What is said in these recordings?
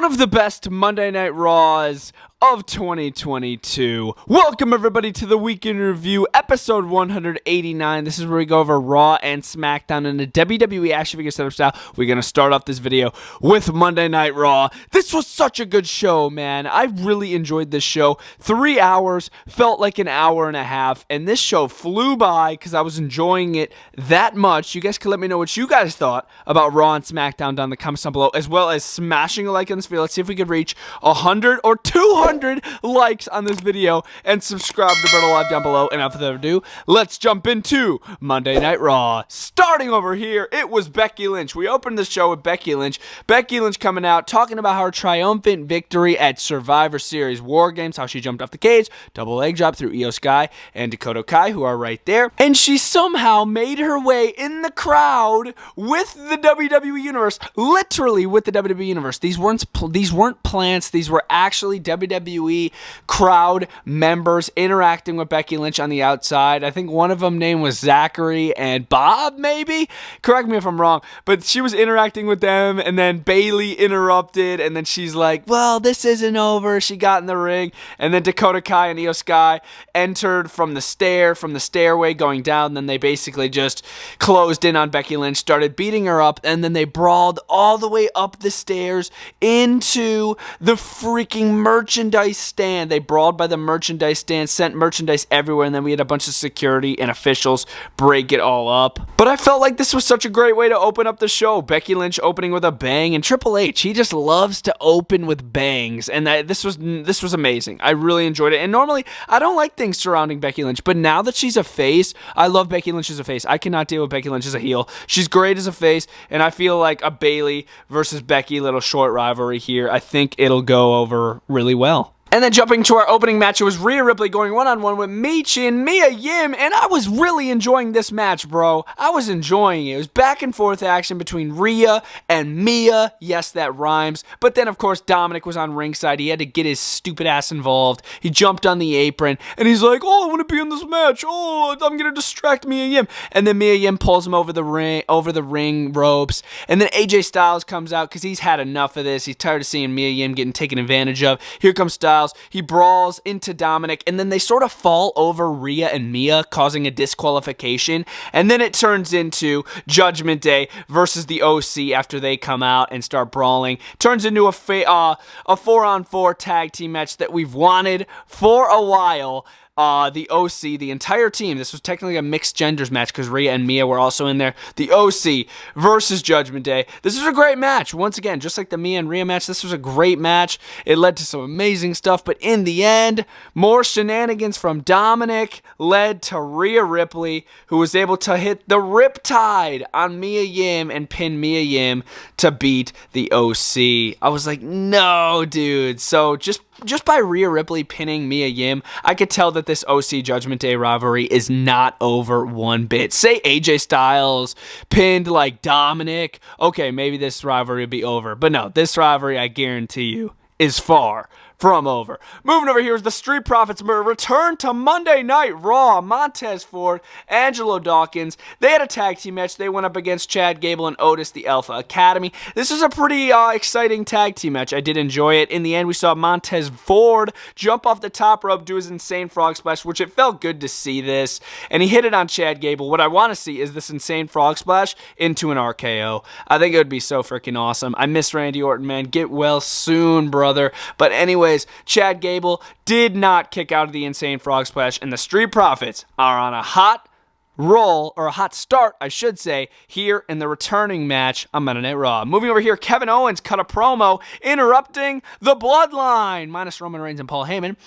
of the best Monday Night Raws of 2022. Welcome everybody to the Weekend Review, episode 189. This is where we go over Raw and SmackDown in a WWE action figure setup style. We're going to start off this video with Monday Night Raw. This was such a good show, man. I really enjoyed this show. 3 hours, felt like an hour and a half, and this show flew by because I was enjoying it that much. You guys can let me know what you guys thought about Raw and SmackDown down in the comments down below, as well as smashing a like on this video. Let's see if we could reach 100 or 200 likes on this video, and subscribe to Bretto Live down below. And without further ado, let's jump into Monday Night Raw. Starting over here, it was Becky Lynch. We opened the show with Becky Lynch. Becky Lynch coming out, talking about her triumphant victory at Survivor Series War Games, how she jumped off the cage, double leg drop through Io Sky and Dakota Kai, who are right there, and she somehow made her way in the crowd with the WWE Universe, literally with the WWE Universe. These weren't plants. These were actually WWE crowd members interacting with Becky Lynch on the outside. I think one of them name was Zachary and Bob, maybe? Correct me if I'm wrong, but she was interacting with them, and then Bayley interrupted, and then she's like, well, this isn't over. She got in the ring, and then Dakota Kai and Io Sky entered from the stairway going down. Then they basically just closed in on Becky Lynch, started beating her up, and then they brawled all the way up the stairs into the freaking merchandise stand. They brawled by the merchandise stand, sent merchandise everywhere, and then we had a bunch of security and officials break it all up. But I felt like this was such a great way to open up the show. Becky Lynch opening with a bang, and Triple H, he just loves to open with bangs, and this was amazing. I really enjoyed it. And normally I don't like things surrounding Becky Lynch, but now that she's a face, I love Becky Lynch as a face. I cannot deal with Becky Lynch as a heel. She's great as a face, and I feel like a Bayley versus Becky little short rivalry here, I think it'll go over really well. And then jumping to our opening match, it was Rhea Ripley going one-on-one with Michi and Mia Yim, and I was really enjoying this match, bro. I was enjoying it. It was back and forth action between Rhea and Mia. Yes, that rhymes. But then, of course, Dominic was on ringside. He had to get his stupid ass involved. He jumped on the apron, and he's like, oh, I want to be in this match. Oh, I'm going to distract Mia Yim. And then Mia Yim pulls him over the ring ropes. And then AJ Styles comes out because he's had enough of this. He's tired of seeing Mia Yim getting taken advantage of. Here comes Styles. He brawls into Dominic, and then they sort of fall over Rhea and Mia, causing a disqualification. And then it turns into Judgment Day versus the OC after they come out and start brawling. Turns into a 4-on-4 tag team match that we've wanted for a while. The OC, the entire team, this was technically a mixed genders match because Rhea and Mia were also in there. The OC versus Judgment Day. This was a great match. Once again, just like the Mia and Rhea match, this was a great match. It led to some amazing stuff, but in the end, more shenanigans from Dominic led to Rhea Ripley, who was able to hit the Riptide on Mia Yim and pin Mia Yim to beat the OC. I was like, no, dude. So just by Rhea Ripley pinning Mia Yim, I could tell that this OC Judgment Day rivalry is not over one bit. Say AJ Styles pinned like Dominic, okay, maybe this rivalry would be over. But no, this rivalry, I guarantee you, is far from over. Moving over here is the Street Profits return to Monday Night Raw. Montez Ford, Angelo Dawkins, they had a tag team match. They went up against Chad Gable and Otis, the Alpha Academy. This was a pretty exciting tag team match. I did enjoy it. In the end, we saw Montez Ford jump off the top rope, do his insane frog splash, which it felt good to see this. And he hit it on Chad Gable. What I want to see is this insane frog splash into an RKO. I think it would be so freaking awesome. I miss Randy Orton, man. Get well soon, brother. But anyways, Chad Gable did not kick out of the insane frog splash, and the Street Profits are on a hot roll, or a hot start, I should say, here in the returning match on Monday Night Raw. Moving over here, Kevin Owens cut a promo interrupting the Bloodline, minus Roman Reigns and Paul Heyman.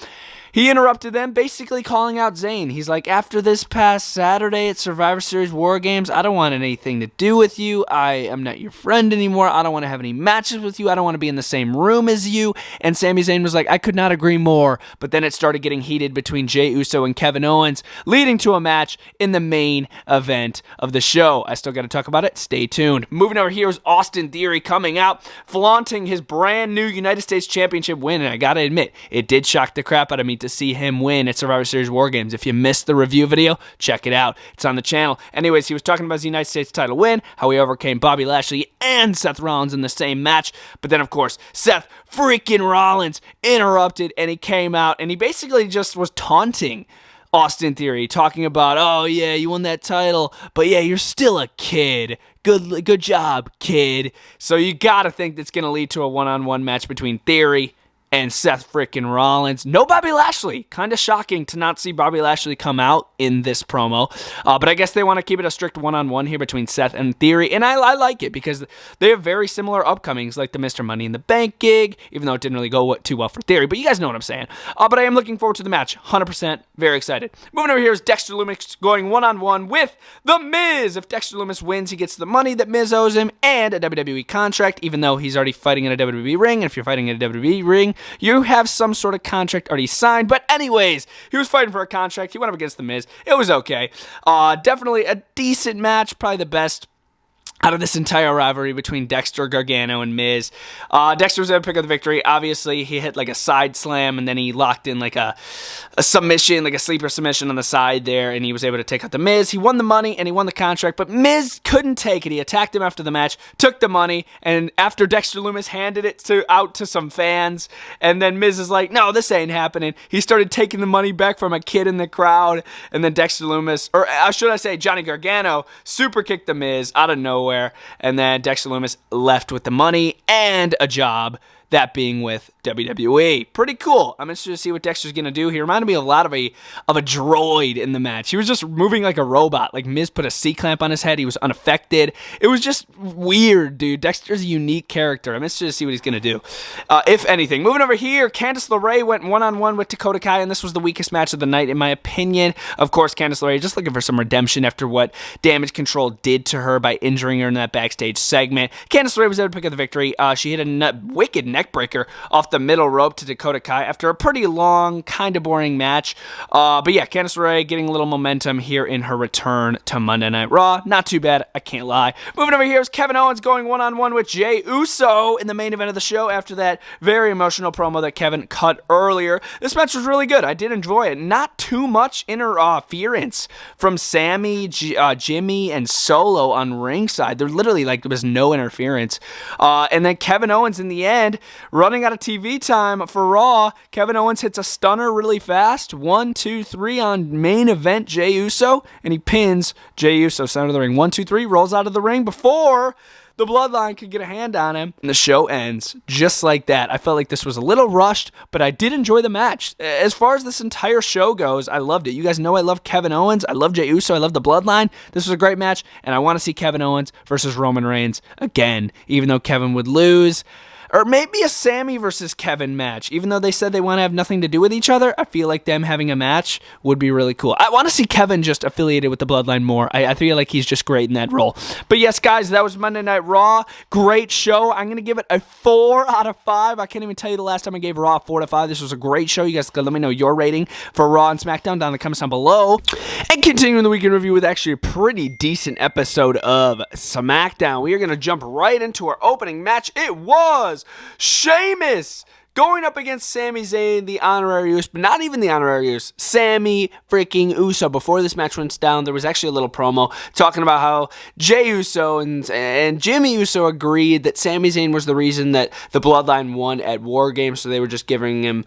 He interrupted them, basically calling out Zayn. He's like, after this past Saturday at Survivor Series War Games, I don't want anything to do with you. I am not your friend anymore. I don't want to have any matches with you. I don't want to be in the same room as you. And Sami Zayn was like, I could not agree more. But then it started getting heated between Jey Uso and Kevin Owens, leading to a match in the main event of the show. I still got to talk about it. Stay tuned. Moving over here is Austin Theory coming out, flaunting his brand new United States Championship win. And I got to admit, it did shock the crap out of me shocking to see him win at Survivor Series War Games. If you missed the review video, check it out. It's on the channel. Anyways, he was talking about his United States title win, how he overcame Bobby Lashley and Seth Rollins in the same match. But then, of course, Seth freaking Rollins interrupted, and he came out, and he basically just was taunting Austin Theory, talking about, oh yeah, you won that title, but yeah, you're still a kid. Good job, kid. So you gotta think that's gonna lead to a one-on-one match between Theory and Seth freaking Rollins. No Bobby Lashley. Kind of shocking to not see Bobby Lashley come out in this promo. But I guess they want to keep it a strict one-on-one here between Seth and Theory. And I like it because they have very similar upcomings, like the Mr. Money in the Bank gig, even though it didn't really go too well for Theory. But you guys know what I'm saying. But I am looking forward to the match. 100%. Very excited. Moving over here is Dexter Lumis going one-on-one with The Miz. If Dexter Lumis wins, he gets the money that Miz owes him and a WWE contract, even though he's already fighting in a WWE ring. And if you're fighting in a WWE ring, you have some sort of contract already signed. But anyways, he was fighting for a contract. He went up against The Miz. It was okay. Definitely a decent match. Probably the best out of this entire rivalry between Dexter, Gargano, and Miz. Dexter was able to pick up the victory. Obviously, he hit like a side slam, and then he locked in like a submission, like a sleeper submission on the side there, and he was able to take out the Miz. He won the money, and he won the contract, but Miz couldn't take it. He attacked him after the match, took the money, and after Dexter Lumis handed it out to some fans, and then Miz is like, no, this ain't happening. He started taking the money back from a kid in the crowd, and then Dexter Lumis, or should I say Johnny Gargano, super kicked the Miz out of nowhere. And then Dexter Lumis left with the money and a job, that being with WWE. Pretty cool. I'm interested to see what Dexter's going to do. He reminded me a lot of a droid in the match. He was just moving like a robot. Like Miz put a C-clamp on his head. He was unaffected. It was just weird, dude. Dexter's a unique character. I'm interested to see what he's going to do, if anything. Moving over here, Candice LeRae went one-on-one with Dakota Kai, and this was the weakest match of the night, in my opinion. Of course, Candice LeRae just looking for some redemption after what Damage Control did to her by injuring her in that backstage segment. Candice LeRae was able to pick up the victory. She hit a wicked neckbreaker off the middle rope to Dakota Kai after a pretty long, kind of boring match. But yeah, Candice LeRae getting a little momentum here in her return to Monday Night Raw. Not too bad, I can't lie. Moving over here is Kevin Owens going one-on-one with Jey Uso in the main event of the show after that very emotional promo that Kevin cut earlier. This match was really good. I did enjoy it. Not too much interference from Sami, Jimmy, and Solo on ringside. There literally there was no interference. And then Kevin Owens in the end, running out of TV time for Raw, Kevin Owens hits a stunner really fast. 1, 2, 3 on main event Jey Uso, and he pins Jey Uso center of the ring. 1, 2, 3, rolls out of the ring before the Bloodline could get a hand on him, and the show ends just like that. I felt like this was a little rushed, but I did enjoy the match. As far as this entire show goes, I loved it. You guys know I love Kevin Owens. I love Jey Uso. I love the Bloodline. This was a great match, and I want to see Kevin Owens versus Roman Reigns again, even though Kevin would lose. Or maybe a Sami versus Kevin match. Even though they said they want to have nothing to do with each other, I feel like them having a match would be really cool. I want to see Kevin just affiliated with the Bloodline more. I feel like he's just great in that role. But yes, guys, that was Monday Night Raw. Great show. I'm going to give it a 4 out of 5. I can't even tell you the last time I gave Raw a 4 out of 5. This was a great show. You guys can let me know your rating for Raw and SmackDown down in the comments down below. And continuing the weekend review with actually a pretty decent episode of SmackDown. We are going to jump right into our opening match. It was Sheamus going up against Sami Zayn, the honorary Uso, but not even the honorary Uso, Sami freaking Uso. Before this match went down, there was actually a little promo talking about how Jey Uso and Jimmy Uso agreed that Sami Zayn was the reason that the Bloodline won at War Games, so they were just giving him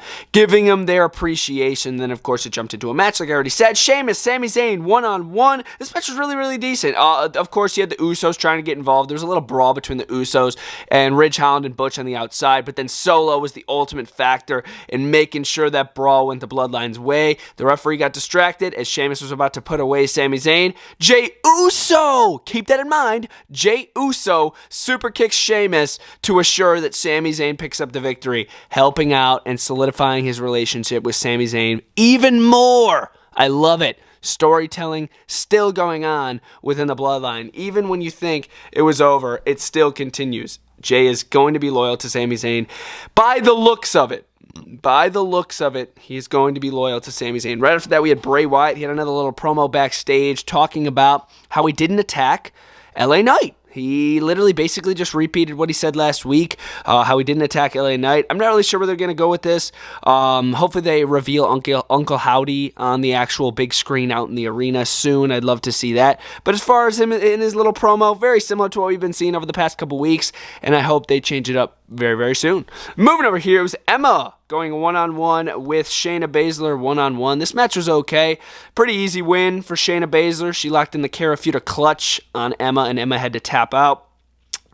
their appreciation. Then, of course, it jumped into a match, like I already said. Sheamus, Sami Zayn, one-on-one. This match was really, really decent. Of course, you had the Usos trying to get involved. There was a little brawl between the Usos and Ridge Holland and Butch on the outside, but then Solo was the ultimate factor in making sure that brawl went the Bloodline's way. The referee got distracted as Sheamus was about to put away Sami Zayn. Jey Uso, keep that in mind, Jey Uso super kicks Sheamus to assure that Sami Zayn picks up the victory, helping out and solidifying his relationship with Sami Zayn even more. I love it. Storytelling still going on within the Bloodline. Even when you think it was over, it still continues. Jey is going to be loyal to Sami Zayn. By the looks of it, he's going to be loyal to Sami Zayn. Right after that, we had Bray Wyatt. He had another little promo backstage talking about how he didn't attack LA Knight. He literally basically just repeated what he said last week, how he didn't attack LA Knight. I'm not really sure where they're going to go with this. Hopefully they reveal Uncle Howdy on the actual big screen out in the arena soon. I'd love to see that. But as far as him in his little promo, very similar to what we've been seeing over the past couple weeks, and I hope they change it up very, very soon. Moving over here, it was Emma going one-on-one with Shayna Baszler one-on-one. This match was okay. Pretty easy win for Shayna Baszler. She locked in the Karafuda clutch on Emma, and Emma had to tap out.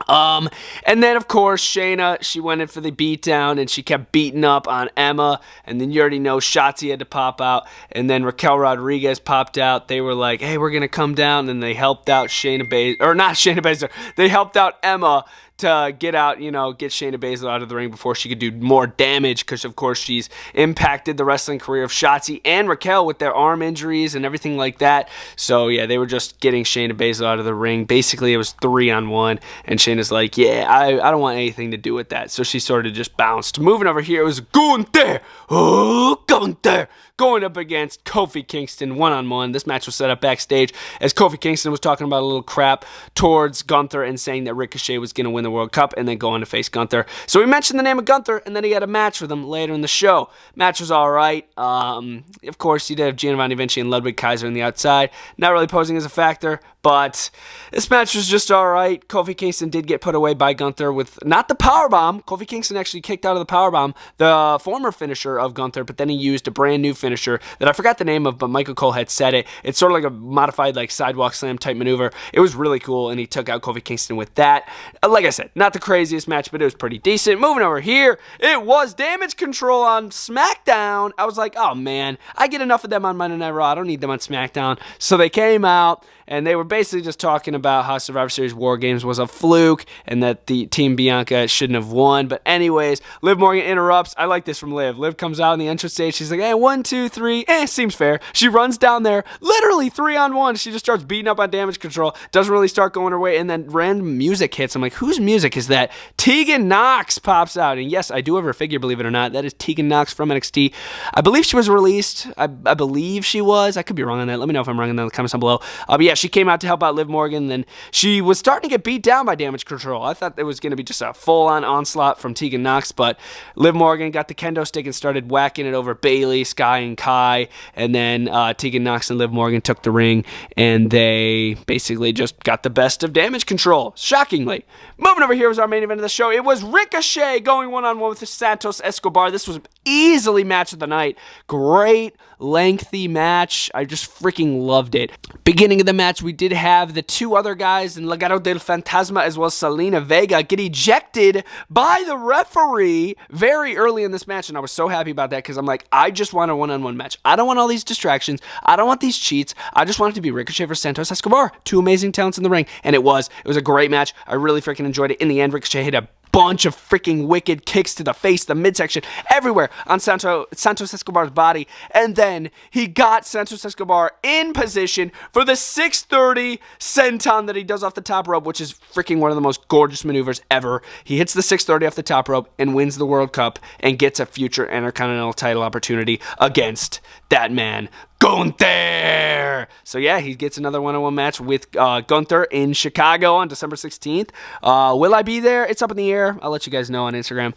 And then, of course, Shayna, she went in for the beatdown, and she kept beating up on Emma, and then you already know Shotzi had to pop out, and then Raquel Rodriguez popped out. They were like, hey, we're going to come down, and they helped out Shayna Baszler, or not Shayna Baszler, they helped out Emma to get out, get Shayna Baszler out of the ring before she could do more damage, because, of course, she's impacted the wrestling career of Shotzi and Raquel with their arm injuries and everything like that. So, yeah, they were just getting Shayna Baszler out of the ring. Basically, it was 3-on-1, and Shayna's like, yeah, I don't want anything to do with that. So she sort of just bounced. Moving over here, it was Gunther. Oh, Gunther. Going up against Kofi Kingston one-on-one. This match was set up backstage as Kofi Kingston was talking about a little crap towards Gunther and saying that Ricochet was going to win the World Cup and then go on to face Gunther. So he mentioned the name of Gunther, and then he had a match with him later in the show. Match was all right. Of course, you did have Giovanni Vinci and Ludwig Kaiser on the outside. Not really posing as a factor, but this match was just all right. Kofi Kingston did get put away by Gunther with not the powerbomb. Kofi Kingston actually kicked out of the powerbomb, the former finisher of Gunther, but then he used a brand new finisher that I forgot the name of, but Michael Cole had said it. It's sort of like a modified sidewalk slam type maneuver. It was really cool, and he took out Kofi Kingston with that. Like I said, not the craziest match, but it was pretty decent. Moving over here, it was Damage Control on SmackDown. I was like, oh man, I get enough of them on Monday Night Raw. I don't need them on SmackDown. So they came out, and they were basically just talking about how Survivor Series War Games was a fluke and that the Team Bianca shouldn't have won. But anyways, Liv Morgan interrupts. I like this from Liv. Liv comes out in the entrance stage. She's like, hey, 1, 2, 3. Seems fair. She runs down there, literally 3-on-1. She just starts beating up on Damage Control. Doesn't really start going her way, and then random music hits. I'm like, whose music is that? Tegan Nox pops out. And yes, I do have her figure, believe it or not. That is Tegan Nox from NXT. I believe she was released. I believe she was. I could be wrong on that. Let me know if I'm wrong in the comments down below. But yeah, she came out to help out Liv Morgan, then she was starting to get beat down by Damage Control. I thought it was going to be just a full-on onslaught from Tegan Nox, but Liv Morgan got the kendo stick and started whacking it over Bayley, Sky, and Kai, and then Tegan Nox and Liv Morgan took the ring, and they basically just got the best of Damage Control, shockingly. Moving over here was our main event of the show. It was Ricochet going one-on-one with Santos Escobar. This was easily match of the night. Great, lengthy match. I just freaking loved it. Beginning of the match, we did have the two other guys in Legado del Fantasma as well as Selena Vega get ejected by the referee very early in this match, and I was so happy about that because I'm like, I just want a one-on-one match. I don't want all these distractions. I don't want these cheats. I just want it to be Ricochet versus Santos Escobar. Two amazing talents in the ring, and it was. It was a great match. I really freaking enjoyed it. In the end, Ricochet hit a bunch of freaking wicked kicks to the face, the midsection, everywhere on Santos Escobar's body. And then he got Santos Escobar in position for the 630 senton that he does off the top rope, which is freaking one of the most gorgeous maneuvers ever. He hits the 630 off the top rope and wins the World Cup and gets a future Intercontinental title opportunity against that man, Gunther. So yeah, he gets another one-on-one match with Gunther in Chicago on December 16th. Will I be there? It's up in the air. I'll let you guys know on Instagram.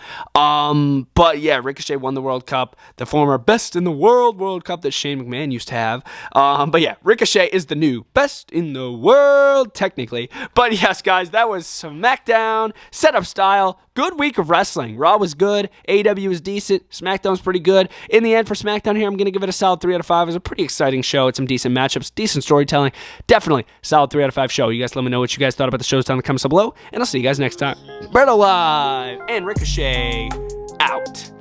But yeah, Ricochet won the World Cup, the former best in the World Cup that Shane McMahon used to have. But yeah, Ricochet is the new best in the world, technically. But yes, guys, that was SmackDown, setup style. Good week of wrestling. Raw was good. AEW was decent. SmackDown was pretty good. In the end, for SmackDown here, I'm going to give it a solid 3 out of 5. It was a pretty exciting show. It's some decent matchups, decent storytelling. Definitely solid 3 out of 5 show. You guys let me know what you guys thought about the shows down in the comments below, and I'll see you guys next time. Bretto live and Ricochet out.